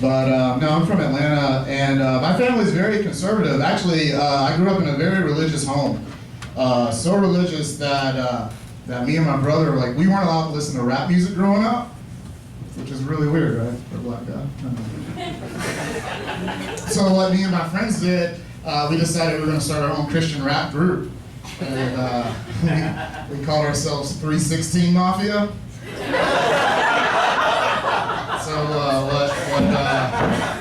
But no, I'm from Atlanta, and my family is very conservative. Actually, I grew up in a very religious home. So religious that me and my brother, like, we weren't allowed to listen to rap music growing up, which is really weird, right, for a black guy. So what me and my friends did, we decided we were going to start our own Christian rap group. And we called ourselves 316 Mafia. So what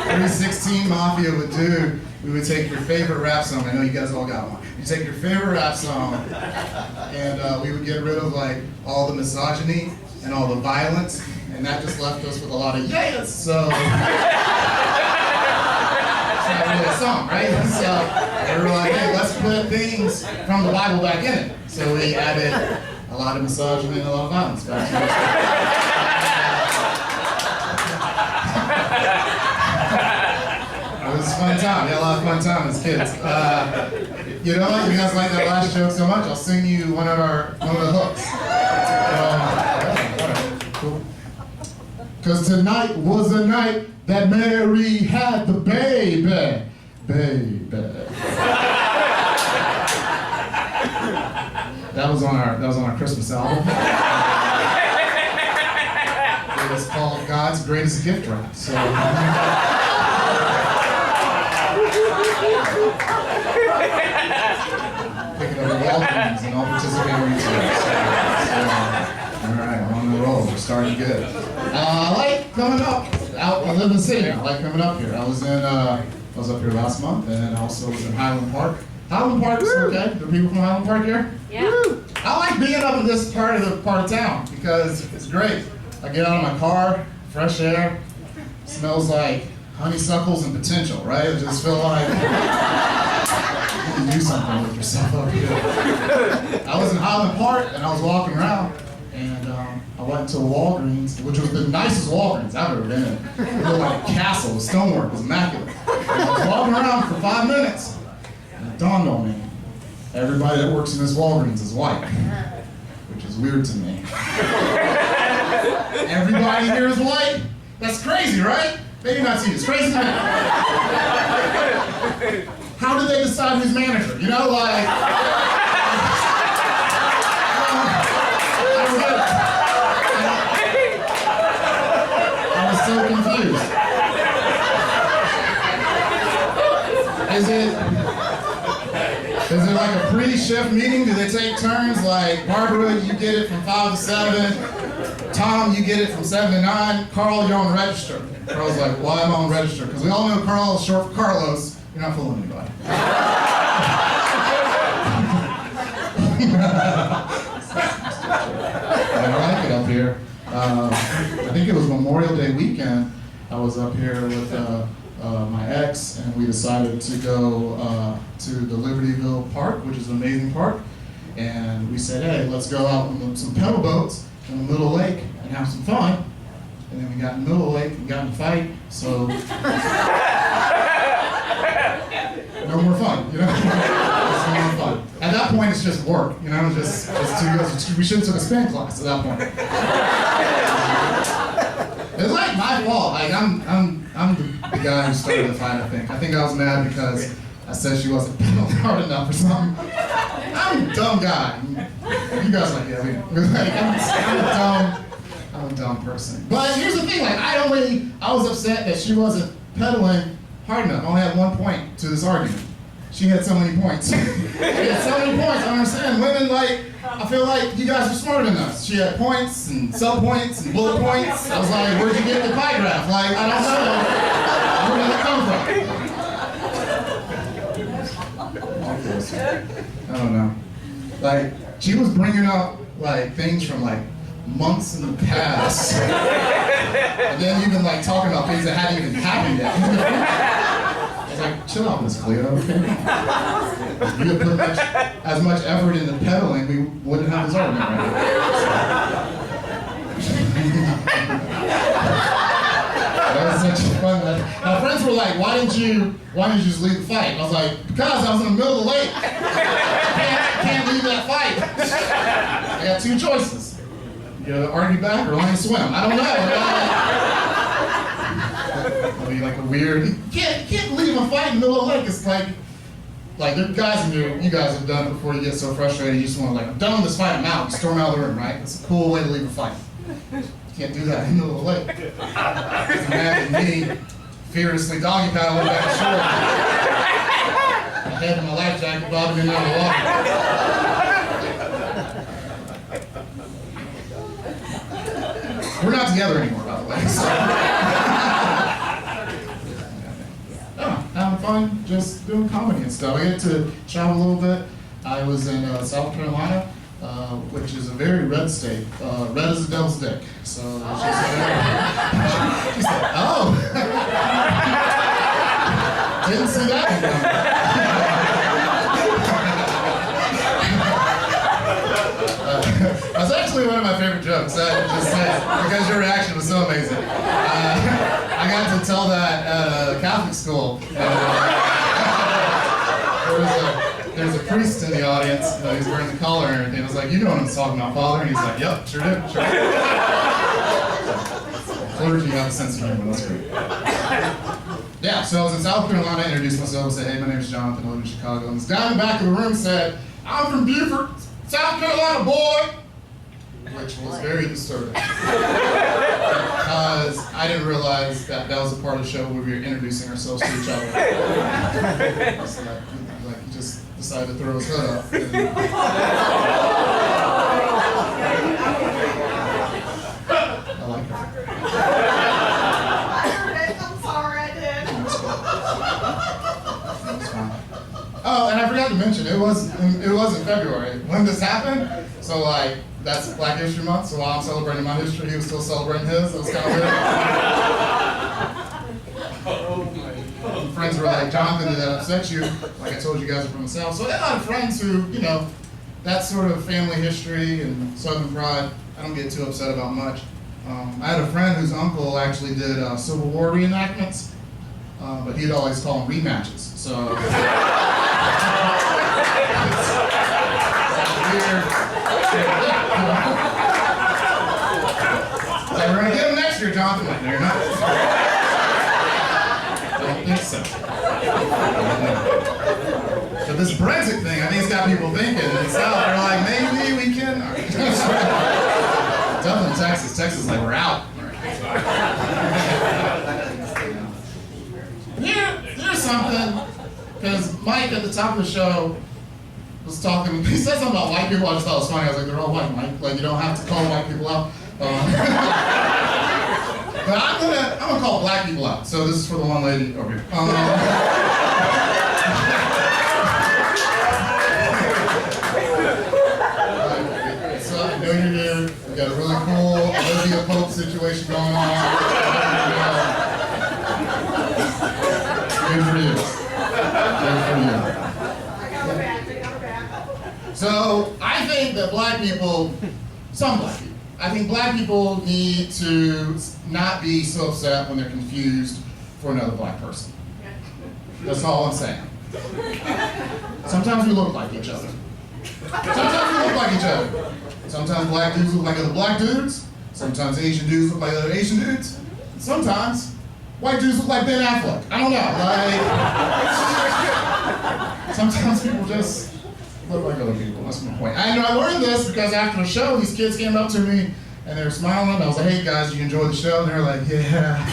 316 Mafia would do, we would take your favorite rap song. I know you guys all got one. You take your favorite rap song, and we would get rid of like all the misogyny and all the violence, and that just left us with a lot of yes. So it's not really a song, right? So we were like, hey, let's put things from the Bible back in it. So we added a lot of misogyny and a lot of violence back to it. It was a fun time. We had a lot of fun time as kids. You know what? You guys like that last joke so much, I'll sing you one of the hooks. Cool. Because tonight was the night that Mary had the baby. That was on our Christmas album. It was called God's Greatest Gift Wrap. So. Picking up the Walgreens and all participating retailers. All right, I'm on the roll. We're starting good. I like coming up. I live in the city now. I like coming up here. I was up here last month, and also was in Highland Park. Highland Park is okay. There are people from Highland Park here? Yeah. Woo. I like being up in this part of town because it's great. I get out of my car, fresh air, smells like honeysuckles and potential, right? I just feel like you can do something with yourself up here. I was in Highland Park and I was walking around and I went to Walgreens, which was the nicest Walgreens I've ever been in. It looked like a castle, the stonework was immaculate. And I was walking around for 5 minutes and it dawned on me, everybody that works in this Walgreens is white, which is weird to me. Everybody here is white? That's crazy, right? Maybe not to you, it's crazy to me. How do they decide who's manager? You know, like, I was so confused. Is it like a pre-shift meeting? Do they take turns? Like, Barbara, you get it from 5 to 7. Tom, you get it from 7 to 9. Carl, you're on register. Carl's like, why am I on register? Because we all know Carl is short for Carlos. You're not fooling anybody. I like it up here. I think it was Memorial Day weekend. I was up here with my ex, and we decided to go to the Libertyville Park, which is an amazing park. And we said, hey, let's go out on some pedal boats in the middle of the lake and have some fun. And then we got in the middle of the lake and got in a fight, so no more fun, you know? It's no more fun. At that point, it's just work, you know? Just we should have took a spin class at that point. It's like my fault. Like I'm the guy who started the fight. I think I was mad because I said she wasn't pedaled hard enough or something. I'm a dumb guy. You guys like, yeah, like, I'm a dumb person. But here's the thing, like I was upset that she wasn't pedaling hard enough. I only had 1 point to this argument. She had so many points. She had so many points. I understand. Women, like, I feel like you guys are smarter than us. She had points and sub-points and bullet points. I was like, where'd you get the pie graph? Like, I don't know. Where did it come from? I don't know. Like, she was bringing up, like, things from, like, months in the past. And then even, like, talking about things that hadn't even happened yet. I was like, chill out, Miss Cleo, okay? If you had put as much effort into pedaling, we wouldn't have this argument right now. That was such fun. My friends were like, why didn't you just leave the fight? I was like, because I was in the middle of the lake. I can't leave that fight. I got 2 choices. You know, argue back or learn to swim. I don't know. It'll be like a weird, you can't leave a fight in the middle of the lake. It's like there are guys in here, you guys have done it before. You get so frustrated, you just want to like, I'm done with this fight, I'm out. You storm out of the room, right? It's a cool way to leave a fight. You can't do that in the middle of the lake. Just imagine me fearlessly doggy paddling back to shore. My head in my life jacket bobbing in and out of the water. We're not together anymore, by the way. So. Having fun, just doing comedy and stuff. I get to travel a little bit. I was in South Carolina, which is a very red state. Red as the devil's dick. So she said, oh. Didn't see that one coming. That's actually one of my favorite jokes. I just said, because your reaction was so amazing. I got to tell that at a Catholic school. There's a priest in the audience. He's wearing the collar and everything. I was like, you know what I'm talking about, Father? And he's like, yep, sure do. Sure do. Clergy have a sense of humor. That's great. Yeah, so I was in South Carolina. I introduced myself and said, hey, my name's Jonathan. I live in Chicago. And this guy in the back of the room said, I'm from Buford, South Carolina, boy. Which was very disturbing. Because I didn't realize that was a part of the show where we were introducing ourselves to each other. So like he just decided to throw his hood up. I like her. I'm sorry, I did. That's fine. Oh, and I forgot to mention, it was in February when this happened. So like, that's Black History Month, so while I'm celebrating my history, he was still celebrating his. It was kind of weird. Friends were like, Jonathan, did that upset you? Like I told you guys are from the South. So I had a lot of friends who, that sort of family history and Southern pride, I don't get too upset about much. I had a friend whose uncle actually did Civil War reenactments, but he'd always call them rematches. So it's weird. Like, we're gonna get him next year, Jonathan. Like, no, you're not. I don't think so. But this Brexit thing, I think it's got people thinking in the South. They're like, maybe we can. Dublin, Texas, like we're out. Here's something, because Mike at the top of the show was talking, he said something about white people. I just thought it was funny. I was like, they're all white, Mike. Like, you don't have to call white people out. But I'm gonna call black people out. So this is for the one lady over here. So I know you're here. We got a really cool Olivia Pope situation going on. Good for you. Good for you. So I think that black people, some black people, I think black people need to not be so upset when they're confused for another black person. That's all I'm saying. Sometimes we look like each other. Sometimes black dudes look like other black dudes. Sometimes Asian dudes look like other Asian dudes. And sometimes white dudes look like Ben Affleck. I don't know. Like, sometimes people just look like other people. That's my point. I learned this because after the show, these kids came up to me and they were smiling. And I was like, hey guys, did you enjoy the show? And they were like, yeah.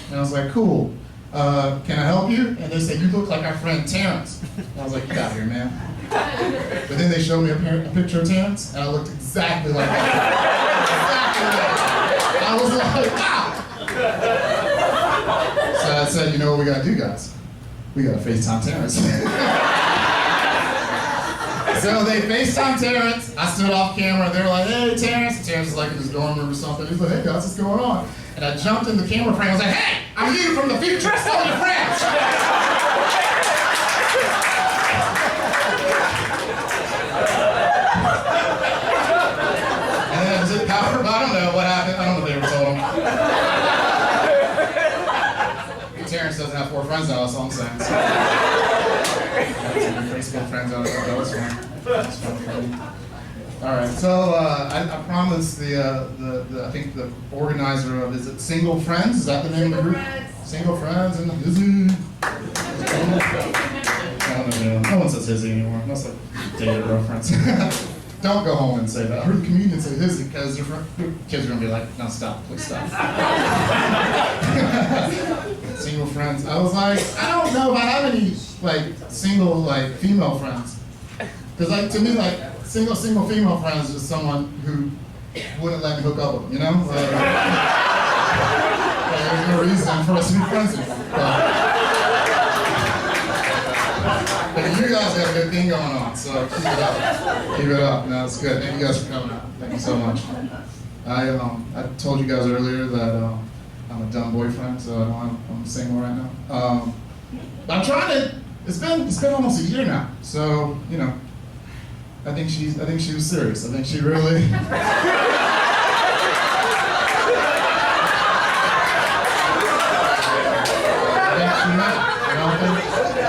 And I was like, cool. Can I help you? And they said, you look like our friend Terrence. And I was like, get out of here, man. But then they showed me a picture of Terrence, and I looked exactly like that. Exactly like that. I was like, wow. So I said, you know what we gotta do, guys? We gotta FaceTime Terrence. So they FaceTime Terrence. I stood off camera, they were like, hey, Terrence. And Terrence was like in his dorm room or something. He's like, hey guys, what's going on? And I jumped in the camera frame. I was like, hey, I'm you from the future. Still your friends. And then zip power. I don't know what happened. I don't know if they ever told him. Terrence doesn't have 4 friends now. That's all I'm saying. So. Facebook friends out of that was fun. That's fun. All right, so I promised I think the organizer of, is it Single Friends? Is that the name of the group? single friends and hizzy. No one says hizzy anymore. Unless like dated girlfriends. Don't go home and say that. I heard the comedians say hizzy because your kids are gonna be like, no, stop, please stop. Single friends. I was like, I don't know if I have any like single like female friends. Because like to me like single female friends is just someone who wouldn't let me hook up with them, you know? Like, there's no reason for us to be friends anymore. But you guys got a good thing going on, so keep it up. Keep it up. No, it's good. Thank you guys for coming out. Thank you so much. I told you guys earlier that I'm a dumb boyfriend, so I'm single right now. I'm trying to. It's been almost a year now, so you know. I think she was serious. I think she really.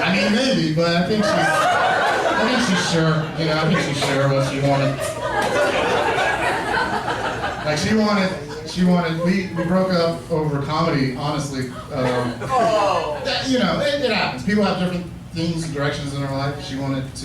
I mean, maybe, but I think she's sure. You know, I think she's sure what she wanted. Like she wanted. We broke up over comedy. Honestly, you know, it happens. People have different things and directions in their life. She wanted to